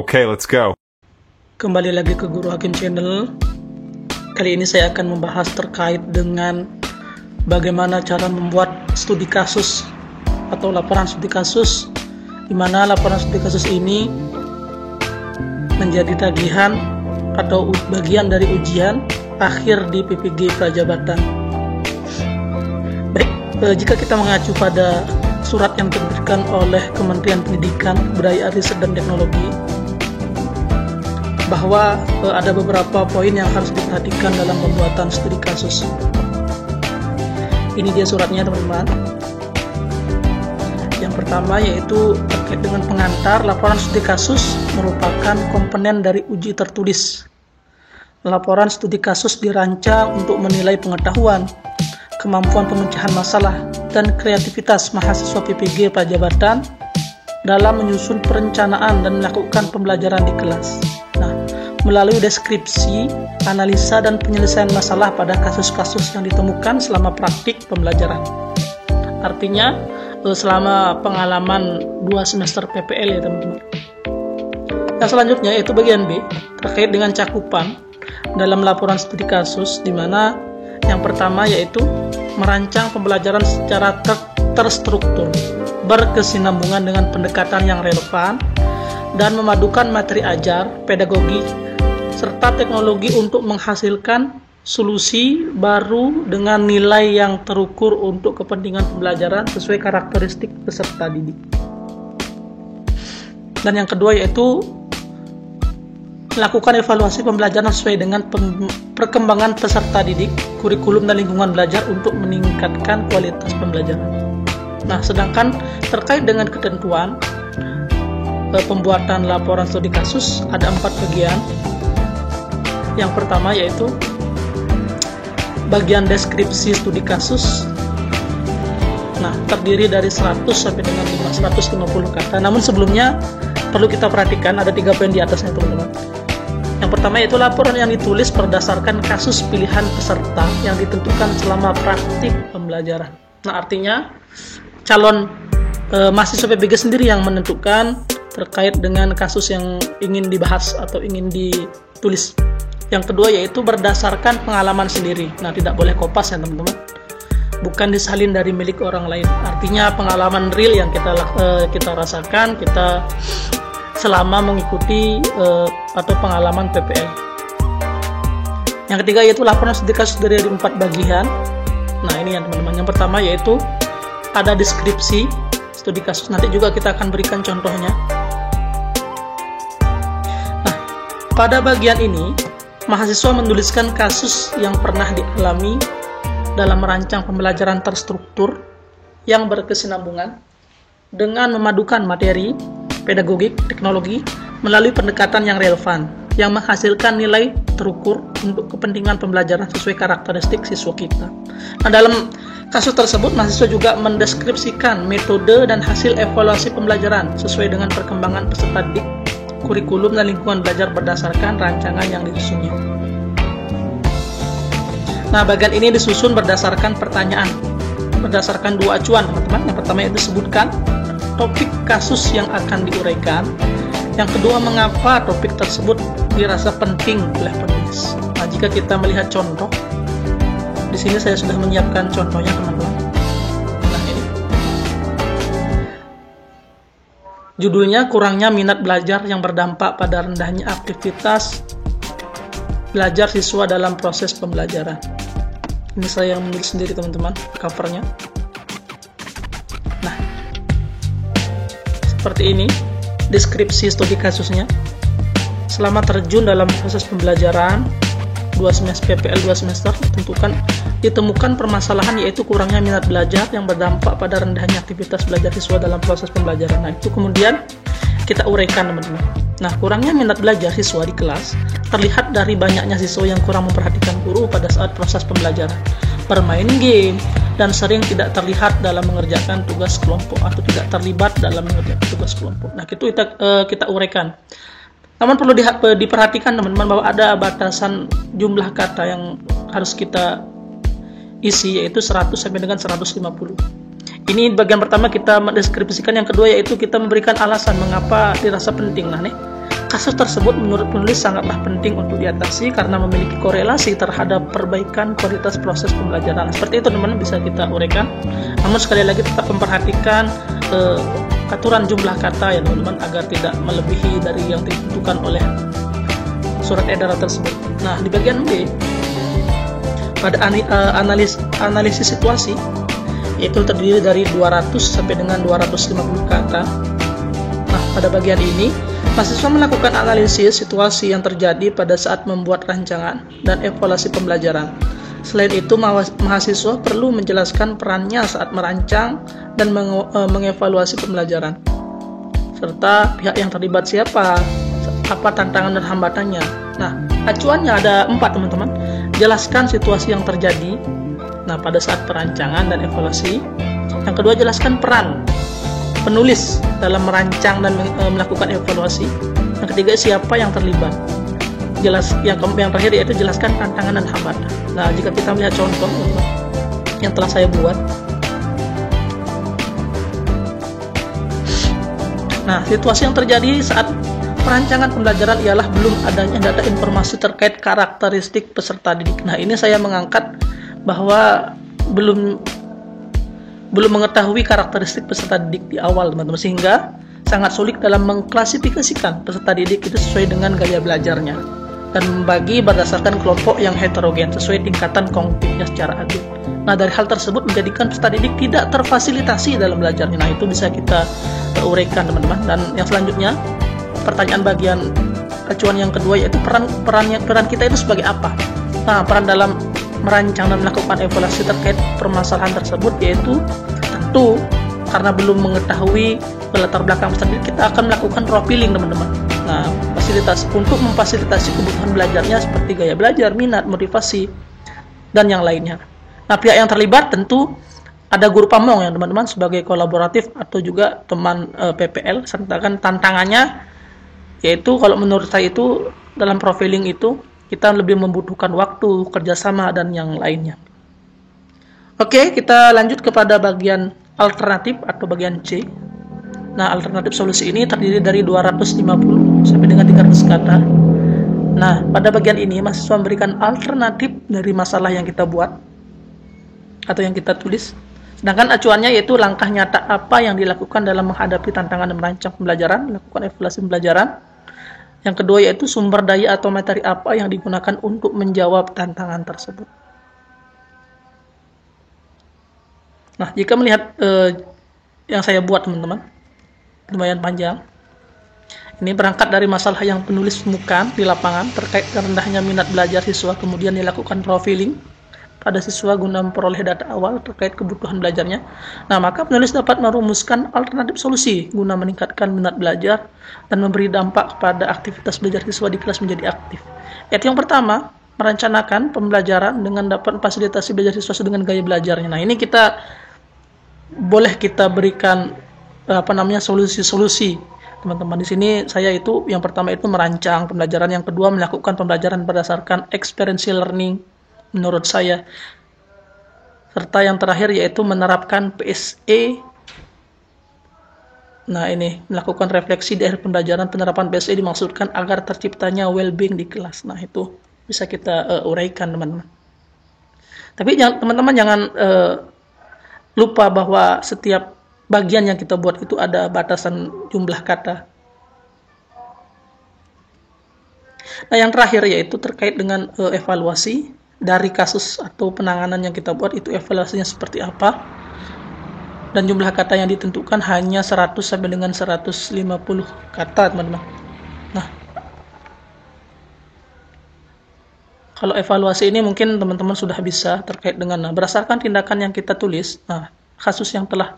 Okay, let's go. Kembali lagi ke Guru Hakim Channel. Kali ini saya akan membahas terkait dengan bagaimana cara membuat studi kasus atau laporan studi kasus, di mana laporan studi kasus ini menjadi tagihan atau bagian dari ujian akhir di PPG Prajabatan. Baik, jika kita mengacu pada surat yang diterbitkan oleh Kementerian Pendidikan, Kebudayaan, Riset dan Teknologi, bahwa ada beberapa poin yang harus diperhatikan dalam pembuatan studi kasus. Ini dia suratnya, teman-teman. Yang pertama yaitu terkait dengan pengantar. Laporan studi kasus merupakan komponen dari uji tertulis. Laporan studi kasus dirancang untuk menilai pengetahuan, kemampuan pemecahan masalah, dan kreativitas mahasiswa PPG Prajabatan dalam menyusun perencanaan dan melakukan pembelajaran di kelas. Nah, melalui deskripsi, analisa, dan penyelesaian masalah pada kasus-kasus yang ditemukan selama praktik pembelajaran. Artinya, selama pengalaman 2 semester PPL ya teman-teman. Yang selanjutnya yaitu bagian B, terkait dengan cakupan dalam laporan studi kasus, di mana yang pertama yaitu merancang pembelajaran secara terstruktur, berkesinambungan dengan pendekatan yang relevan, dan memadukan materi ajar, pedagogi, serta teknologi untuk menghasilkan solusi baru dengan nilai yang terukur untuk kepentingan pembelajaran sesuai karakteristik peserta didik. Dan yang kedua yaitu melakukan evaluasi pembelajaran sesuai dengan perkembangan peserta didik, kurikulum dan lingkungan belajar untuk meningkatkan kualitas pembelajaran. Nah, sedangkan terkait dengan ketentuan pembuatan laporan studi kasus ada 4 bagian. Yang pertama yaitu bagian deskripsi studi kasus. Nah, terdiri dari 100 sampai dengan 150 kata. Namun sebelumnya perlu kita perhatikan ada 3 poin di atasnya, teman-teman. Yang pertama yaitu laporan yang ditulis berdasarkan kasus pilihan peserta yang ditentukan selama praktik pembelajaran. Nah, artinya calon mahasiswa PPG sendiri yang menentukan terkait dengan kasus yang ingin dibahas atau ingin ditulis. Yang kedua yaitu berdasarkan pengalaman sendiri. Nah, tidak boleh kopas ya teman-teman. Bukan disalin dari milik orang lain. Artinya pengalaman real yang kita rasakan, kita selama mengikuti atau pengalaman PPL. Yang ketiga yaitu laporan studi kasus dari 4 bagian. Nah, ini ya teman-teman. Yang pertama yaitu ada deskripsi studi kasus. Nanti juga kita akan berikan contohnya. Nah, pada bagian ini mahasiswa menuliskan kasus yang pernah dialami dalam merancang pembelajaran terstruktur yang berkesinambungan dengan memadukan materi, pedagogik, teknologi melalui pendekatan yang relevan yang menghasilkan nilai terukur untuk kepentingan pembelajaran sesuai karakteristik siswa kita. Nah, dalam kasus tersebut mahasiswa juga mendeskripsikan metode dan hasil evaluasi pembelajaran sesuai dengan perkembangan peserta didik, kurikulum dan lingkungan belajar berdasarkan rancangan yang disusunnya. Nah, bagian ini disusun berdasarkan pertanyaan, berdasarkan 2 acuan, teman-teman. Yang pertama itu disebutkan topik kasus yang akan diuraikan. Yang kedua, mengapa topik tersebut dirasa penting oleh penulis. Nah, jika kita melihat contoh, di sini saya sudah menyiapkan contohnya, teman-teman. Nah, ini judulnya kurangnya minat belajar yang berdampak pada rendahnya aktivitas belajar siswa dalam proses pembelajaran. Ini saya yang menulis sendiri, teman-teman, covernya. Nah, seperti ini deskripsi studi kasusnya. Selama terjun dalam proses pembelajaran 2 semester PPL 2 semester ditemukan permasalahan yaitu kurangnya minat belajar yang berdampak pada rendahnya aktivitas belajar siswa dalam proses pembelajaran. Nah, itu kemudian kita uraikan, teman-teman. Nah, kurangnya minat belajar siswa di kelas terlihat dari banyaknya siswa yang kurang memperhatikan guru pada saat proses pembelajaran, bermain game, dan sering tidak terlihat dalam mengerjakan tugas kelompok atau tidak terlibat dalam mengerjakan tugas kelompok. Nah, itu kita uraikan. Namun perlu diperhatikan, teman-teman, bahwa ada batasan jumlah kata yang harus kita isi, yaitu 100 sampai dengan 150. Ini bagian pertama kita mendeskripsikan. Yang kedua yaitu kita memberikan alasan mengapa dirasa penting. Nah, nih Kasus tersebut menurut penulis sangatlah penting untuk diatasi karena memiliki korelasi terhadap perbaikan kualitas proses pembelajaran. Seperti itu teman-teman, bisa kita uraikan. Namun sekali lagi tetap memperhatikan aturan jumlah kata ya teman-teman, agar tidak melebihi dari yang ditentukan oleh surat edaran tersebut. Nah, di bagian B, pada analisis situasi, yaitu terdiri dari 200 sampai dengan 250 kata. Nah, pada bagian ini mahasiswa melakukan analisis situasi yang terjadi pada saat membuat rancangan dan evaluasi pembelajaran. Selain itu, mahasiswa perlu menjelaskan perannya saat merancang dan mengevaluasi pembelajaran, serta pihak yang terlibat siapa, apa tantangan dan hambatannya. Nah, acuannya ada 4 teman-teman. Jelaskan situasi yang terjadi pada saat perancangan dan evaluasi. Yang kedua, jelaskan peran penulis dalam merancang dan melakukan evaluasi. Yang ketiga, siapa yang terlibat. Yang terakhir yaitu jelaskan tantangan dan hambatan. Nah, jika kita melihat contoh yang telah saya buat. Nah, situasi yang terjadi saat perancangan pembelajaran ialah belum adanya data informasi terkait karakteristik peserta didik. Nah, ini saya mengangkat bahwa belum mengetahui karakteristik peserta didik di awal, teman-teman, sehingga sangat sulit dalam mengklasifikasikan peserta didik itu sesuai dengan gaya belajarnya dan membagi berdasarkan kelompok yang heterogen sesuai tingkatan kognitifnya secara adil. Nah, dari hal tersebut menjadikan peserta didik tidak terfasilitasi dalam belajarnya. Nah, itu bisa kita uraikan, teman-teman. Dan yang selanjutnya, pertanyaan bagian acuan yang kedua yaitu peran kita itu sebagai apa. Nah, peran dalam merancang dan melakukan evaluasi terkait permasalahan tersebut yaitu tentu karena belum mengetahui latar belakang peserta didik, kita akan melakukan profiling, teman-teman. Nah, untuk memfasilitasi kebutuhan belajarnya seperti gaya belajar, minat, motivasi, dan yang lainnya. Nah, pihak yang terlibat tentu ada guru pamong ya teman-teman sebagai kolaboratif atau juga teman PPL, serta tantangannya yaitu kalau menurut saya itu dalam profiling itu kita lebih membutuhkan waktu, kerjasama, dan yang lainnya. Oke, kita lanjut kepada bagian alternatif atau bagian C. Nah, alternatif solusi ini terdiri dari 250 sampai dengan 300 kata. Nah, pada bagian ini mahasiswa memberikan alternatif dari masalah yang kita buat atau yang kita tulis. Sedangkan acuannya yaitu langkah nyata apa yang dilakukan dalam menghadapi tantangan dan merancang pembelajaran, melakukan evaluasi pembelajaran. Yang kedua yaitu sumber daya atau materi apa yang digunakan untuk menjawab tantangan tersebut. Nah, jika melihat yang saya buat, teman-teman, lumayan panjang. Ini berangkat dari masalah yang penulis temukan di lapangan terkait rendahnya minat belajar siswa, kemudian dilakukan profiling pada siswa guna memperoleh data awal terkait kebutuhan belajarnya. Nah, maka penulis dapat merumuskan alternatif solusi guna meningkatkan minat belajar dan memberi dampak kepada aktivitas belajar siswa di kelas menjadi aktif. Yaitu yang pertama, merencanakan pembelajaran dengan dapat memfasilitasi belajar siswa dengan gaya belajarnya. Nah, ini boleh kita berikan solusi-solusi, teman-teman. Di sini saya itu yang pertama itu merancang pembelajaran, yang kedua melakukan pembelajaran berdasarkan experiential learning menurut saya, serta yang terakhir yaitu menerapkan PSE. Nah, ini melakukan refleksi di akhir pembelajaran. Penerapan PSE dimaksudkan agar terciptanya well-being di kelas. Nah, itu bisa kita uraikan, teman-teman. Tapi teman-teman jangan lupa bahwa setiap bagian yang kita buat itu ada batasan jumlah kata. Nah, yang terakhir yaitu terkait dengan evaluasi dari kasus atau penanganan yang kita buat, itu evaluasinya seperti apa. Dan jumlah kata yang ditentukan hanya 100 sampai dengan 150 kata, teman-teman. Nah, kalau evaluasi ini mungkin teman-teman sudah bisa terkait dengan berdasarkan tindakan yang kita tulis. Nah, kasus yang telah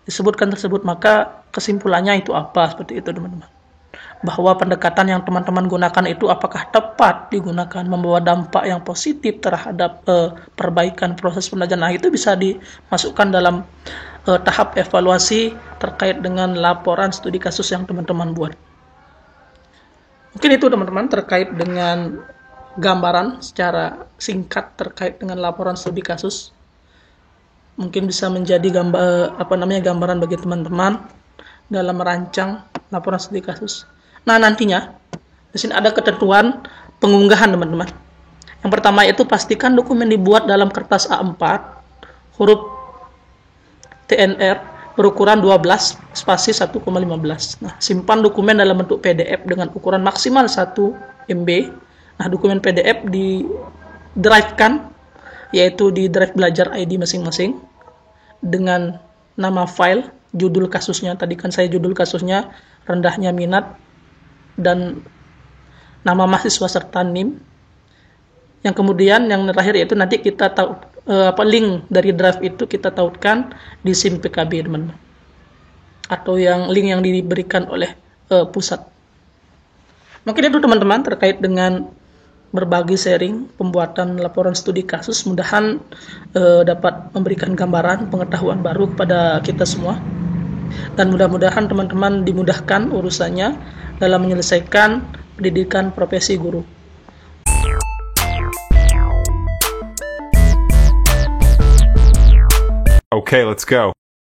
disebutkan tersebut, maka kesimpulannya itu apa, seperti itu, teman-teman. Bahwa pendekatan yang teman-teman gunakan itu apakah tepat digunakan, membawa dampak yang positif terhadap perbaikan proses pembelajaran. Nah, itu bisa dimasukkan dalam tahap evaluasi terkait dengan laporan studi kasus yang teman-teman buat. Mungkin itu, teman-teman, terkait dengan gambaran secara singkat terkait dengan laporan studi kasus. Mungkin bisa menjadi gambaran bagi teman-teman dalam merancang laporan studi kasus. Nah, nantinya di sini ada ketentuan pengunggahan, teman-teman. Yang pertama itu pastikan dokumen dibuat dalam kertas A4 huruf TNR berukuran 12 spasi 1,15. Nah, simpan dokumen dalam bentuk PDF dengan ukuran maksimal 1 MB. Nah, dokumen PDF di drive-kan, yaitu di drive belajar ID masing-masing dengan nama file, judul kasusnya. Tadi kan saya judul kasusnya rendahnya minat dan nama mahasiswa serta NIM. Yang kemudian yang terakhir yaitu nanti kita tahu link dari drive itu kita tautkan di SIM PKB, teman-teman, atau yang link yang diberikan oleh pusat. Mungkin itu, teman-teman, terkait dengan berbagi sharing pembuatan laporan studi kasus. Mudahan dapat memberikan gambaran pengetahuan baru kepada kita semua, dan mudah-mudahan teman-teman dimudahkan urusannya dalam menyelesaikan pendidikan profesi guru. Okay, let's go.